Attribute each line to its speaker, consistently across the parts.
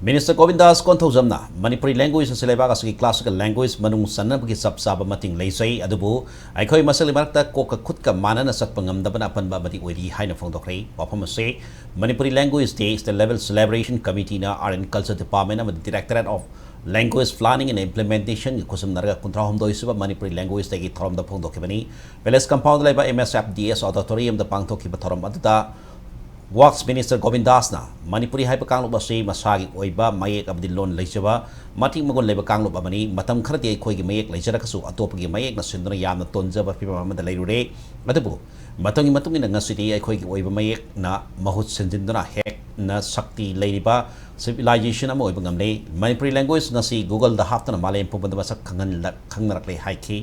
Speaker 1: Minister Govindas Konthojamna Manipuri language and syllabus classical language manung sanabki sabsaba mating laysay adubu aikoi masali marakta koka kutka manana sakpangam dabana panba mati oiri haina phongdokre waphamase Manipuri language day is the level celebration committee na art and culture department and the directorate of language planning and implementation kusum narga kuntra homdo isuba Manipuri language day thorom da phongdokibani veles compound leba MSFDS auditorium da pangthoki thorom aduda Works Minister Govindas na Manipuri hai pakang lupa si masagi oiba mayek abdi lon leisaba mati magon leba kang lupa mani matam kharati ai khoi gi mayek leisara kasu atop gi mayek na sindra yamna tonjaba piba mamada leirure adabu matung ina ngasiti ai khoi gi oiba mayek na mahut senjindana hek na sakti leiriba civilization ama oiba ngamle Manipuri language ngasi Google da haftana malem pubanda masak khangnarak le haiki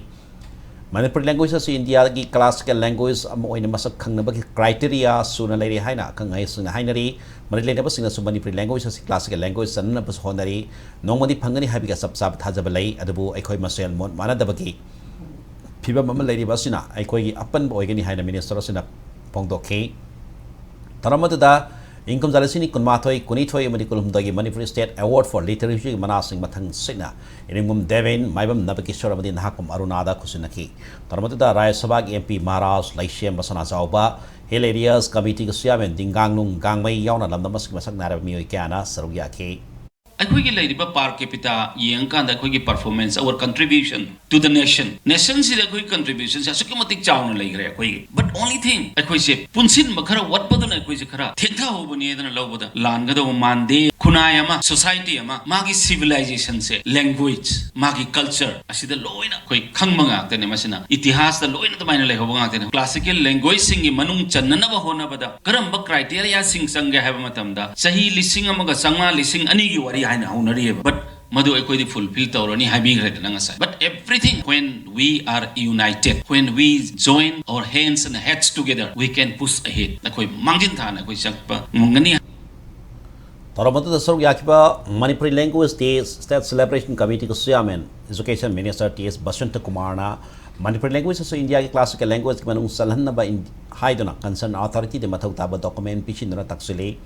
Speaker 1: Manipuri language is India ki classical language amoy na masak khangnabagi criteria suna lairi haina kangai suna hainari manilena basina su Manipuri language is classical language sanna bas honari nongmadi phangani habiga sabsab thajabalai adabu aikoi masel mon manadabagi phiba mama lairi basina aikoi gi apan boigani haina minister sina pongdokhe taramada Income Zalasini Kunmathoi, Kunithoi, Mediculumdagi, Manipuri State Award for Literature, Manasing Matang Signa, Inimum Devin, Mibam Nabakishora Madin Hakum Arunada Kusinaki, Taramata Raya Sabag MP Maras, Laishem Basana Zauba, Hill Areas Committee Siam, Dingangnung, Gangway, Yana, Lamask Masak Naramiana, Saruyaki.
Speaker 2: Akwai laiba par capita yangkan da akwai performance our contribution to the nation si da akwai contribution sa sukamatik chawna laigre akwai but only thing akwai se punsin makhara wat badana akwai se khara thekha hobani edana lawbada langa da mande khunai ama society ama magi civilization se language magi culture asida loina akwai khangmanga tane masina itihas da loina tamaina lehoba ngate classical language sing gi manung channana ba hona bada karamba criteria sing sangga haba matamda sahi lising amaga sangma lising ani gi wari but Madu equity fulfill Taurani but everything when we are united, when we join our hands and heads together, we can push ahead.
Speaker 1: Taramata the Sur Yakiba Manipuri Language Day State Celebration Committee Kusiamen, Education Minister T.S. Bashanta Kumarna, Manipuri Language is India classical language Manung Salhana by Haidana, concerned authority, the Matutaba document, Pichinra Taxile.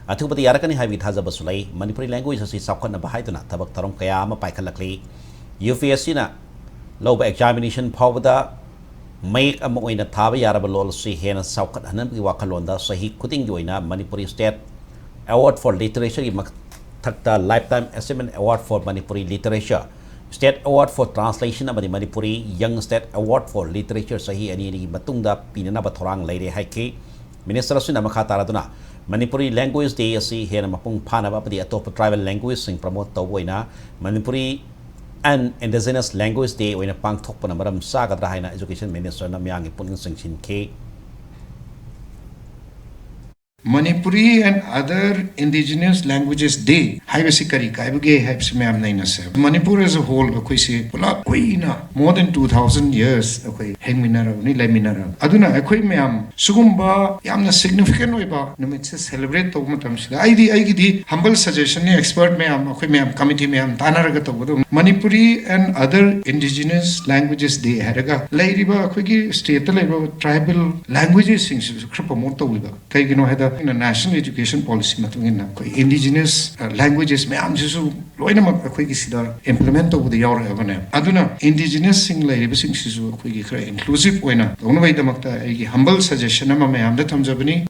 Speaker 1: Athupati Yarakani Havi Taza Basulay, Manipuri language is Sakana Bahaitana, Tabak Taram Kayama Paikalakli, UPSina, Loba examination Pavada, make a moina Tabi Yarabalol, see Hena Saukat Hanambi Wakalonda, so he couldn't join a Manipuri State Award for Literature, Takta Lifetime Achievement Award for Manipuri Literature, State Award for Translation of the Manipuri, Young State Award for Literature, Sahi Ani Batunda, Pinanaba Torang, Lady Haiki, Minister Sinamakataraduna. Manipuri language day asi hena mapung phanaba padi atop tribal language sing promote tawina Manipuri and indigenous language day oina pangthok pana maram sagadra haina education minister namyangi puning singchin ke
Speaker 3: Manipuri and other indigenous languages day haibasi kari kaibuge haibsi me am naina se Manipur as a whole akoi se pula koina more than 2000 years akoi hengminara ni laiminara aduna akoi me am sugumba yamna significant oiba numit se celebrate to matam sida aigi di humble suggestion ni expert me am akoi me am committee me am tanaraga to bodo Manipuri and other indigenous languages day haraga lairiba akoi gi state laiba tribal languages sing khapa morto wiba kai gino heda in a national education policy matungina indigenous languages me am jisu loina ma khoi gi sida implement over the yaur evane aduna indigenous sing lai sing sisu khoi gi khra inclusive oina dongna bai damakta ai gi humble suggestion ama me am da thamjabani